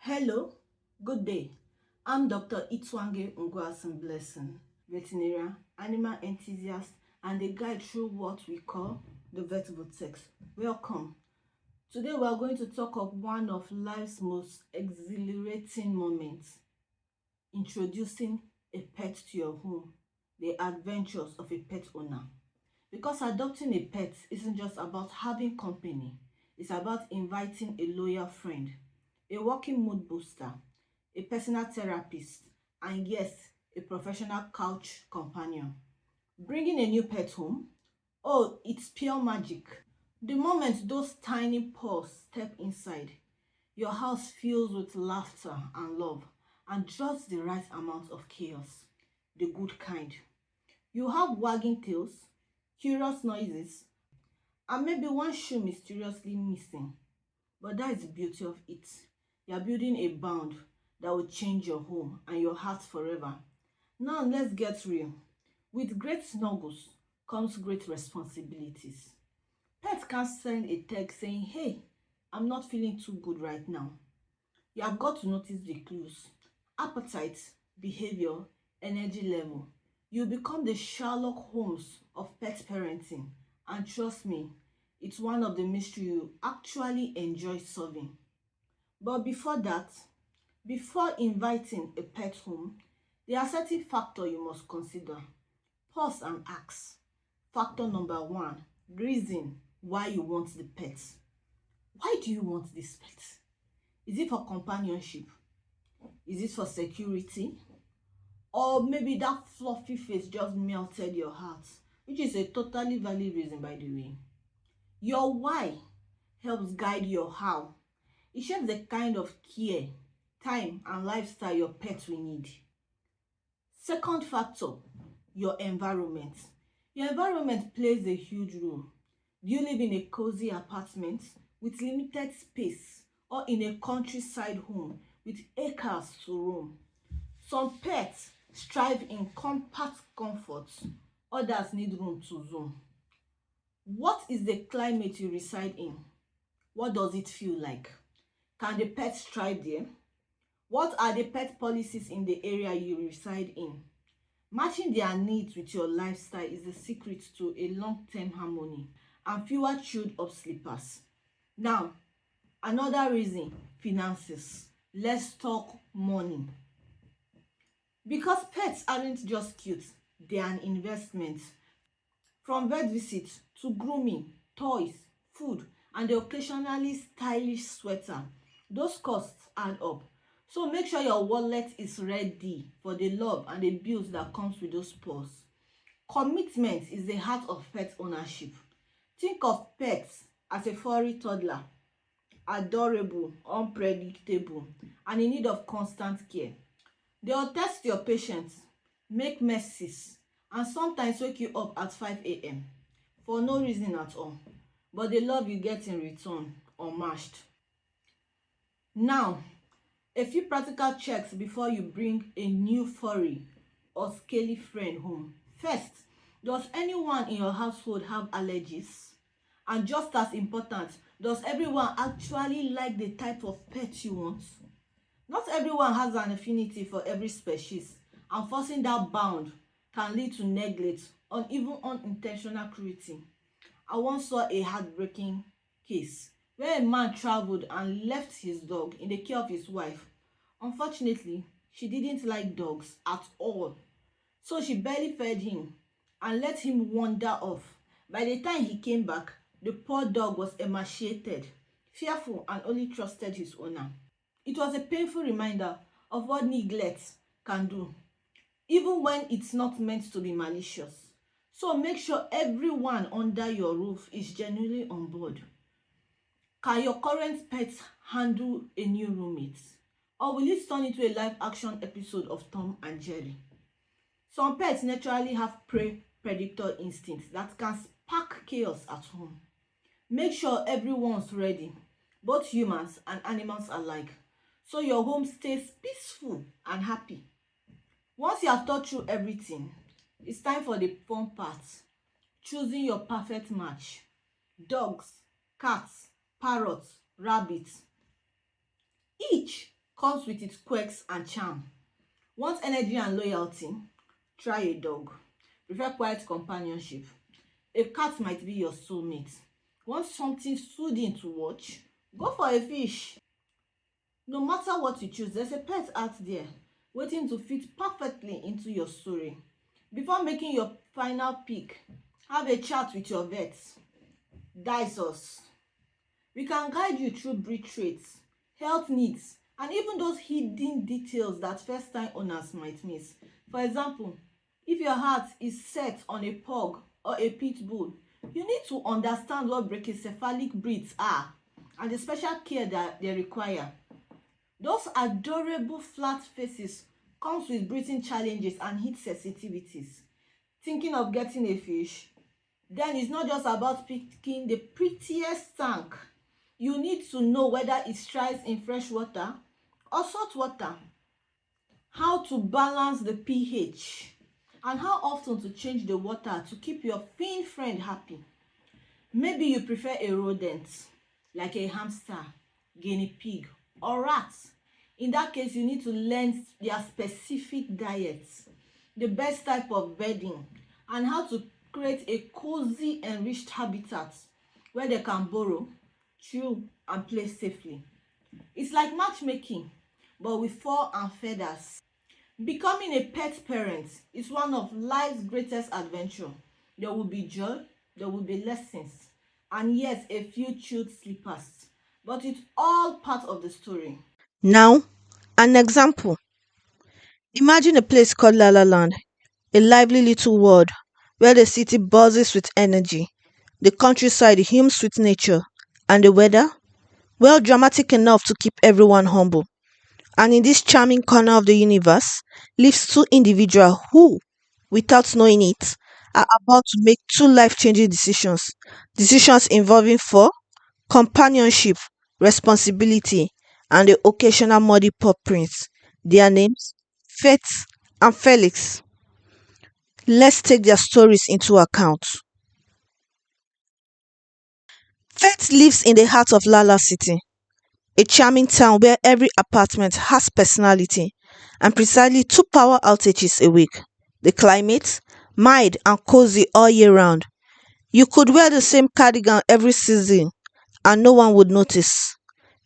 Hello, good day. I'm Dr. Itwange Ngwasin Blessing, veterinarian, animal enthusiast, and a guide through what we call the vet-vortex. Welcome. Today we are going to talk of one of life's most exhilarating moments, introducing a pet to your home, the adventures of a pet owner. Because adopting a pet isn't just about having company, it's about inviting a loyal friend, a walking mood booster, a personal therapist, and yes, a professional couch companion. Bringing a new pet home? Oh, it's pure magic. The moment those tiny paws step inside, your house fills with laughter and love, and just the right amount of chaos, the good kind. You have wagging tails, curious noises, and maybe one shoe mysteriously missing. But that is the beauty of it. You are building a bond that will change your home and your heart forever. Now let's get real. With great snuggles comes great responsibilities. Pets can't send a text saying, "Hey, I'm not feeling too good right now." You have got to notice the clues. Appetite, behavior, energy level. You become the Sherlock Holmes of pet parenting. And trust me, it's one of the mysteries you actually enjoy solving. But before that, before inviting a pet home, there are certain factors you must consider. Pause and ask. Factor number one, reason why you want the pet. Why do you want this pet? Is it for companionship? Is it for security? Or maybe that fluffy face just melted your heart, which is a totally valid reason, by the way. Your why helps guide your how. It shapes the kind of care, time, and lifestyle your pet will need. Second factor, your environment. Your environment plays a huge role. Do you live in a cozy apartment with limited space, or in a countryside home with acres to roam? Some pets strive in compact comforts, others need room to zoom. What is the climate you reside in? What does it feel like? Can the pet thrive there? What are the pet policies in the area you reside in? Matching their needs with your lifestyle is the secret to a long-term harmony and fewer chewed up sleepers. Now, another reason, finances. Let's talk money. Because pets aren't just cute, they are an investment. From vet visits to grooming, toys, food, and the occasionally stylish sweater, those costs add up. So make sure your wallet is ready for the love and the bills that comes with those paws. Commitment is the heart of pet ownership. Think of pets as a furry toddler, adorable, unpredictable, and in need of constant care. They will test your patience, make messes, and sometimes wake you up at 5 a.m. for no reason at all. But the love you get in return, unmatched. Now, a few practical checks before you bring a new furry or scaly friend home. First, does anyone in your household have allergies? And just as important, does everyone actually like the type of pet you want? Not everyone has an affinity for every species, and forcing that bound can lead to neglect or even unintentional cruelty. I once saw a heartbreaking case where a man traveled and left his dog in the care of his wife. Unfortunately, she didn't like dogs at all, so she barely fed him and let him wander off. By the time he came back, the poor dog was emaciated, fearful, and only trusted his owner. It was a painful reminder of what neglect can do, even when it's not meant to be malicious. So make sure everyone under your roof is genuinely on board. Can your current pet handle a new roommate? Or will it turn into a live action episode of Tom and Jerry? Some pets naturally have prey predator instincts that can spark chaos at home. Make sure everyone's ready, both humans and animals alike, so your home stays peaceful and happy. Once you have thought through everything, it's time for the fun part, choosing your perfect match. Dogs, cats, parrots, rabbits. Each comes with its quirks and charm. Want energy and loyalty? Try a dog. Prefer quiet companionship? A cat might be your soulmate. Want something soothing to watch? Go for a fish. No matter what you choose, there's a pet out there waiting to fit perfectly into your story. Before making your final pick, have a chat with your vet. Dice us. We can guide you through breed traits, health needs, and even those hidden details that first-time owners might miss. For example, if your heart is set on a pug or a pit bull, you need to understand what brachycephalic breeds are and the special care that they require. Those adorable flat faces comes with breathing challenges and heat sensitivities. Thinking of getting a fish? Then it's not just about picking the prettiest tank. You need to know whether it thrives in fresh water or salt water, how to balance the pH, and how often to change the water to keep your fin friend happy. Maybe you prefer a rodent like a hamster, guinea pig, or rat. In that case, you need to learn their specific diets, the best type of bedding, and how to create a cozy, enriched habitat where they can burrow, chew, and play safely. It's like matchmaking, but with fur and feathers. Becoming a pet parent is one of life's greatest adventure. There will be joy, there will be lessons, and yes, a few chewed slippers. But it's all part of the story. Now, an example. Imagine a place called La La Land, a lively little world where the city buzzes with energy, the countryside hums with nature, and the weather, well, dramatic enough to keep everyone humble. And in this charming corner of the universe lives two individuals who, without knowing it, are about to make two life changing decisions. Decisions involving four companionship, responsibility, and the occasional muddy paw prints. Their names? Faith and Felix. Let's take their stories into account. Faith lives in the heart of Lala City, a charming town where every apartment has personality and precisely two power outages a week. The climate? Mild and cozy all year round. You could wear the same cardigan every season and no one would notice.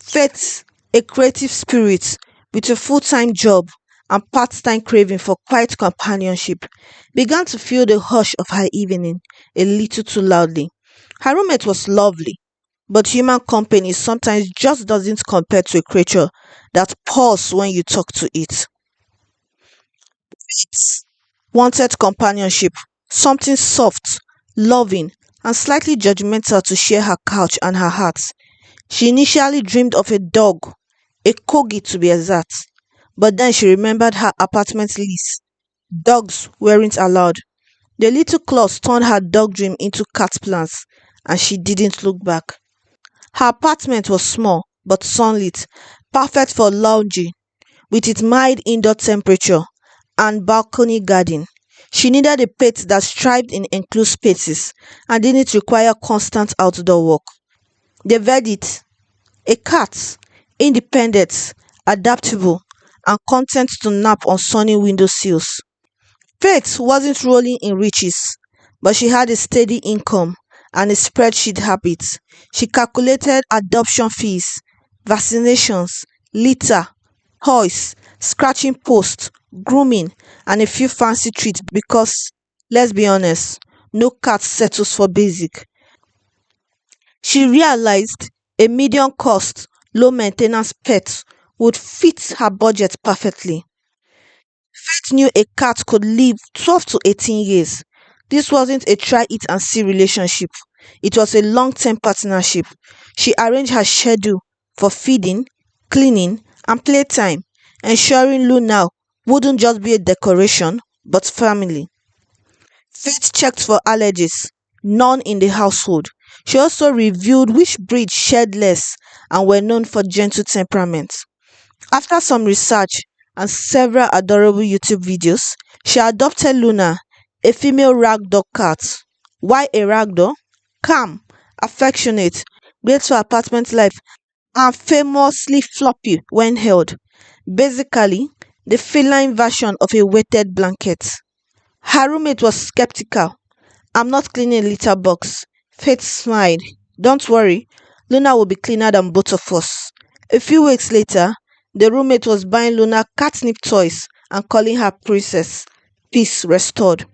Faith, a creative spirit with a full time job and part time craving for quiet companionship, began to feel the hush of her evening a little too loudly. Her roommate was lovely, but human company sometimes just doesn't compare to a creature that purrs when you talk to it. It wanted companionship, something soft, loving, and slightly judgmental to share her couch and her heart. She initially dreamed of a dog, a corgi to be exact, but then she remembered her apartment lease. Dogs weren't allowed. The little clause turned her dog dream into cat plans, and she didn't look back. Her apartment was small but sunlit, perfect for lounging, with its mild indoor temperature and balcony garden. She needed a pet that thrived in enclosed spaces and didn't require constant outdoor work. The verdict: a cat, independent, adaptable, and content to nap on sunny windowsills. Faith wasn't rolling in riches, but she had a steady income and a spreadsheet habit. She calculated adoption fees, vaccinations, litter, toys, scratching posts, grooming, and a few fancy treats because, let's be honest, no cat settles for basic. She realized a medium cost, low maintenance pet would fit her budget perfectly. Faith knew a cat could live 12 to 18 years. This wasn't a try it and see relationship, it was a long term partnership. She arranged her schedule for feeding, cleaning, and playtime, ensuring Luna wouldn't just be a decoration but family. Faith checked for allergies, none in the household. She also reviewed which breed shared less and were known for gentle temperaments. After some research and several adorable YouTube videos, she adopted Luna, a female ragdoll cat. Why a ragdoll? Calm, affectionate, great for apartment life, and famously floppy when held. basically the feline version of a weighted blanket. Her roommate was skeptical. "I'm not cleaning a litter box." Faith smiled. "Don't worry, Luna will be cleaner than both of us." A few weeks later, the roommate was buying Luna catnip toys and calling her princess. Peace restored.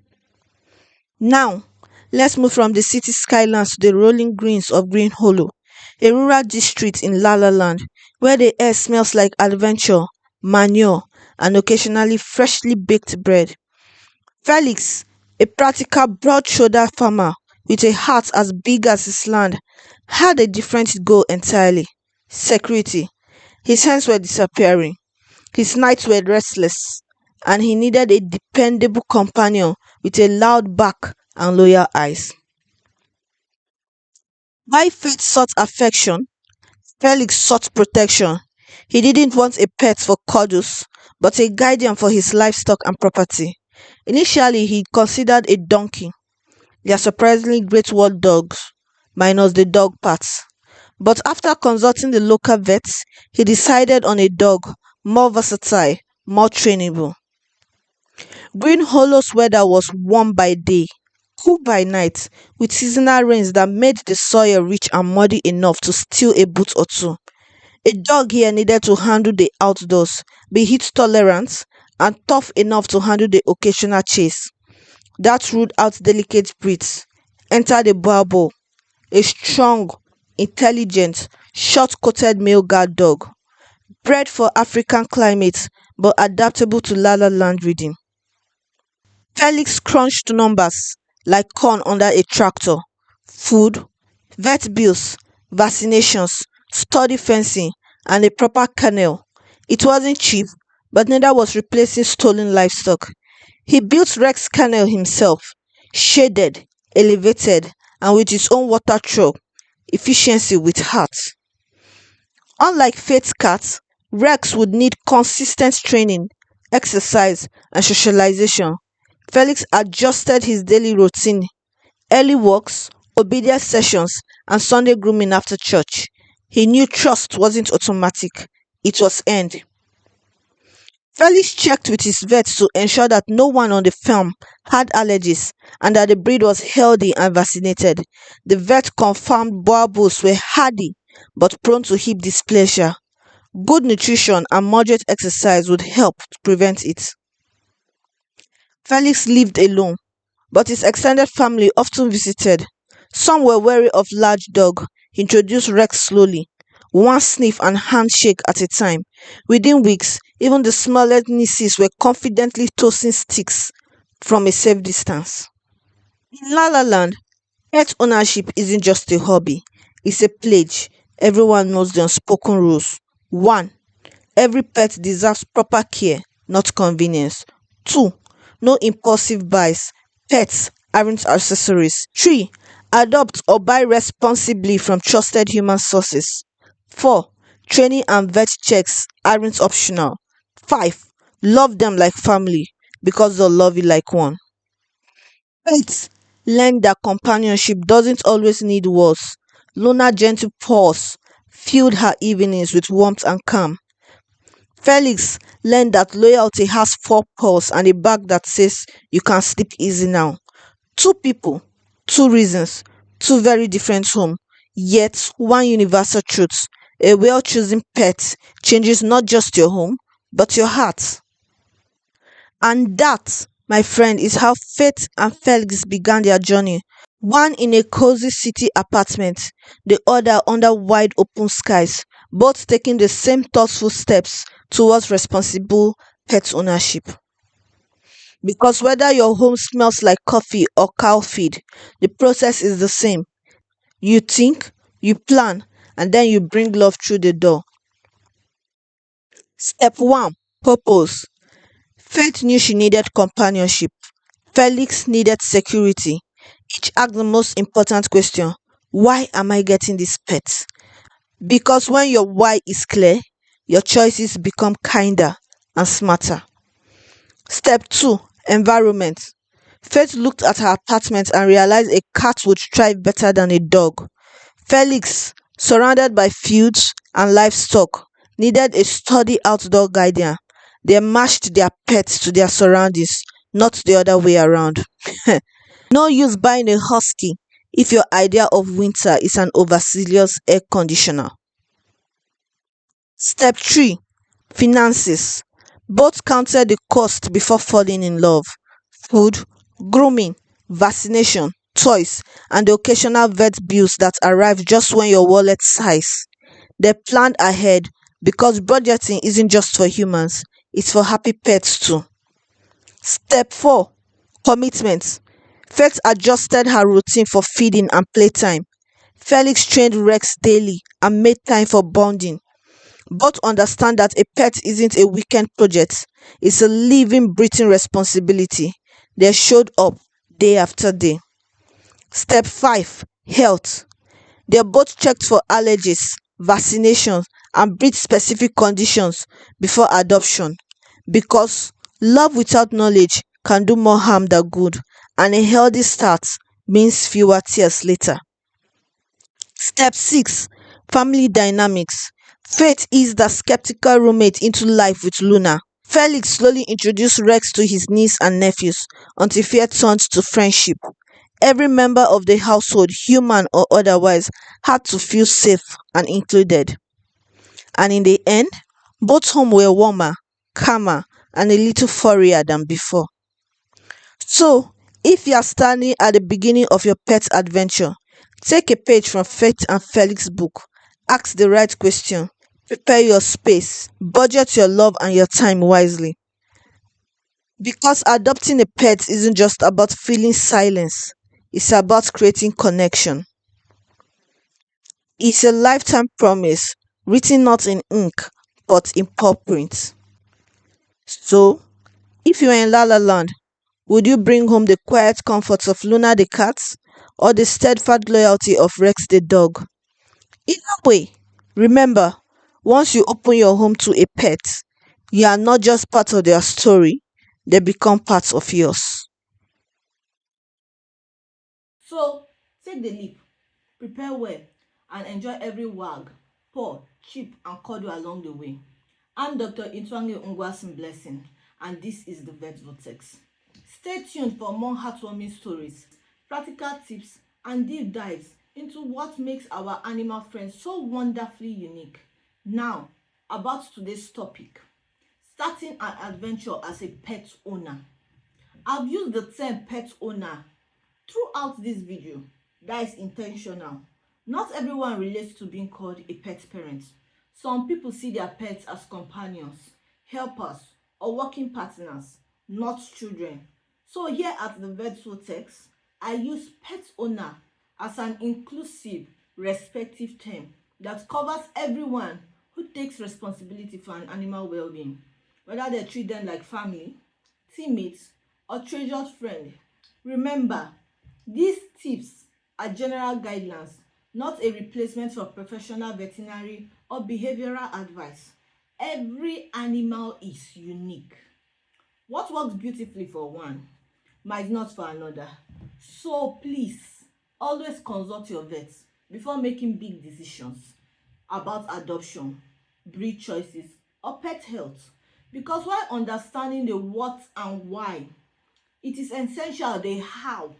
Now, let's move from the city skylands to the rolling greens of Green Hollow, a rural district in La La Land, where the air smells like adventure, manure, and occasionally freshly baked bread. Felix, a practical broad-shouldered farmer with a heart as big as his land, had a different goal entirely: security. His hands were disappearing, his nights were restless, and he needed a dependable companion with a loud back and loyal eyes. While Faith sought affection, Felix sought protection. He didn't want a pet for cuddles, but a guardian for his livestock and property. Initially, he considered a donkey. They are surprisingly great world dogs, minus the dog parts. But after consulting the local vets, he decided on a dog, more versatile, more trainable. Green Hollow's weather was warm by day, cool by night, with seasonal rains that made the soil rich and muddy enough to steal a boot or two. A dog here needed to handle the outdoors, be heat tolerant, and tough enough to handle the occasional chase. That ruled out delicate breeds. Enter the Boabo, a strong, intelligent, short-coated male guard dog, bred for African climates but adaptable to La La Land rhythm. Felix crunched numbers like corn under a tractor: food, vet bills, vaccinations, sturdy fencing, and a proper kennel. It wasn't cheap, but neither was replacing stolen livestock. He built Rex kennel himself, shaded, elevated, and with his own water truck. Efficiency with heart. Unlike Faith's cat, Rex would need consistent training, exercise, and socialization. Felix adjusted his daily routine: early walks, obedience sessions, and Sunday grooming after church. He knew trust wasn't automatic, it was earned. Felix checked with his vet to ensure that no one on the farm had allergies and that the breed was healthy and vaccinated. The vet confirmed Boabos were hardy but prone to hip dysplasia. Good nutrition and moderate exercise would help to prevent it. Felix lived alone, but his extended family often visited. Some were wary of large dog. He introduced Rex slowly, one sniff and handshake at a time. Within weeks, even the smallest nieces were confidently tossing sticks from a safe distance. In La La Land, pet ownership isn't just a hobby, it's a pledge. Everyone knows the unspoken rules. 1. Every pet deserves proper care, not convenience. 2. No impulsive buys. Pets aren't accessories. 3. Adopt or buy responsibly from trusted human sources. 4. Training and vet checks aren't optional. 5. Love them like family because they'll love you like one. Pets learn that companionship doesn't always need words. Luna's gentle paws filled her evenings with warmth and calm. Felix learned that loyalty has 4 paws and a back that says you can sleep easy now. 2 people, 2 reasons, 2 very different homes, yet one universal truth: a well-chosen pet changes not just your home, but your heart. And that, my friend, is how Faith and Felix began their journey. One in a cozy city apartment, the other under wide open skies, both taking the same thoughtful steps towards responsible pet ownership. Because whether your home smells like coffee or cow feed, the process is the same. You think, you plan, and then you bring love through the door. Step 1: Purpose. Faith knew she needed companionship. Felix needed security. Each asked the most important question: why am I getting this pet? Because when your why is clear, your choices become kinder and smarter. Step 2: Environment. Faith looked at her apartment and realized a cat would thrive better than a dog. Felix, surrounded by fields and livestock, needed a sturdy outdoor guardian. They matched their pets to their surroundings, not the other way around. No use buying a husky if your idea of winter is an overzealous air conditioner. Step 3: Finances. Both counted the cost before falling in love. Food, grooming, vaccination, toys, and the occasional vet bills that arrive just when your wallet sighs. They planned ahead because budgeting isn't just for humans, it's for happy pets too. Step 4: Commitment. Faith adjusted her routine for feeding and playtime. Felix trained Rex daily and made time for bonding. Both understand that a pet isn't a weekend project, it's a living, breathing responsibility. They showed up day after day. Step 5: Health. They both checked for allergies, vaccinations, and breed specific conditions before adoption because love without knowledge can do more harm than good, and a healthy start means fewer tears later. Step 6: Family dynamics. Faith eased the skeptical roommate into life with Luna. Felix slowly introduced Rex to his niece and nephews until fear turned to friendship. Every member of the household, human or otherwise, had to feel safe and included. And in the end, both homes were warmer, calmer, and a little furrier than before. So, if you are standing at the beginning of your pet adventure, take a page from Faith and Felix's book. Ask the right question. Prepare your space. Budget your love and your time wisely. Because adopting a pet isn't just about feeling silence, it's about creating connection. It's a lifetime promise, written not in ink, but in paw prints. So, if you are in La La Land, would you bring home the quiet comforts of Luna the cat or the steadfast loyalty of Rex the dog? Either way, remember, once you open your home to a pet, you are not just part of their story, they become part of yours. So take the leap, prepare well, and enjoy every wag, paw, chip, and cuddle along the way. I'm Dr. Itwange Ungwasin Blessing, and this is the Vet Vortex. Stay tuned for more heartwarming stories, practical tips, and deep dives into what makes our animal friends so wonderfully unique. Now, about today's topic, starting an adventure as a pet owner. I've used the term pet owner throughout this video. That is intentional. Not everyone relates to being called a pet parent. Some people see their pets as companions, helpers, or working partners, not children. So here at the vet-vortex, I use pet owner as an inclusive, respective term that covers everyone who takes responsibility for an animal well-being, whether they treat them like family, teammates, or treasured friend. Remember, these tips are general guidelines, not a replacement for professional veterinary or behavioral advice. Every animal is unique. What works beautifully for one might not for another. So please, always consult your vet before making big decisions about adoption, breed choices, or pet health. Because while understanding the what and why, it is essential the how,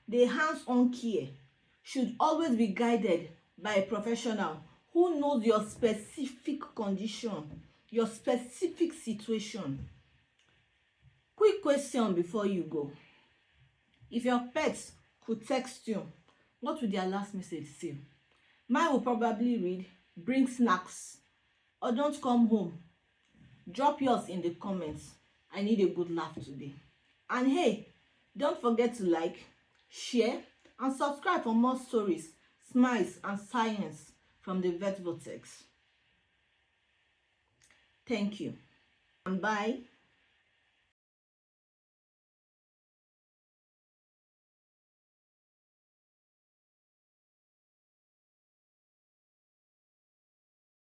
the hands-on care should always be guided by a professional who knows your specific condition, your specific situation. Quick question before you go. If your pet could text you, what would their last message say? Mine will probably read, bring snacks or don't come home. Drop yours in the comments. I need a good laugh today. And hey, don't forget to like, share, and subscribe for more stories, smiles, and science from the Vet Vortex. Thank you, and bye.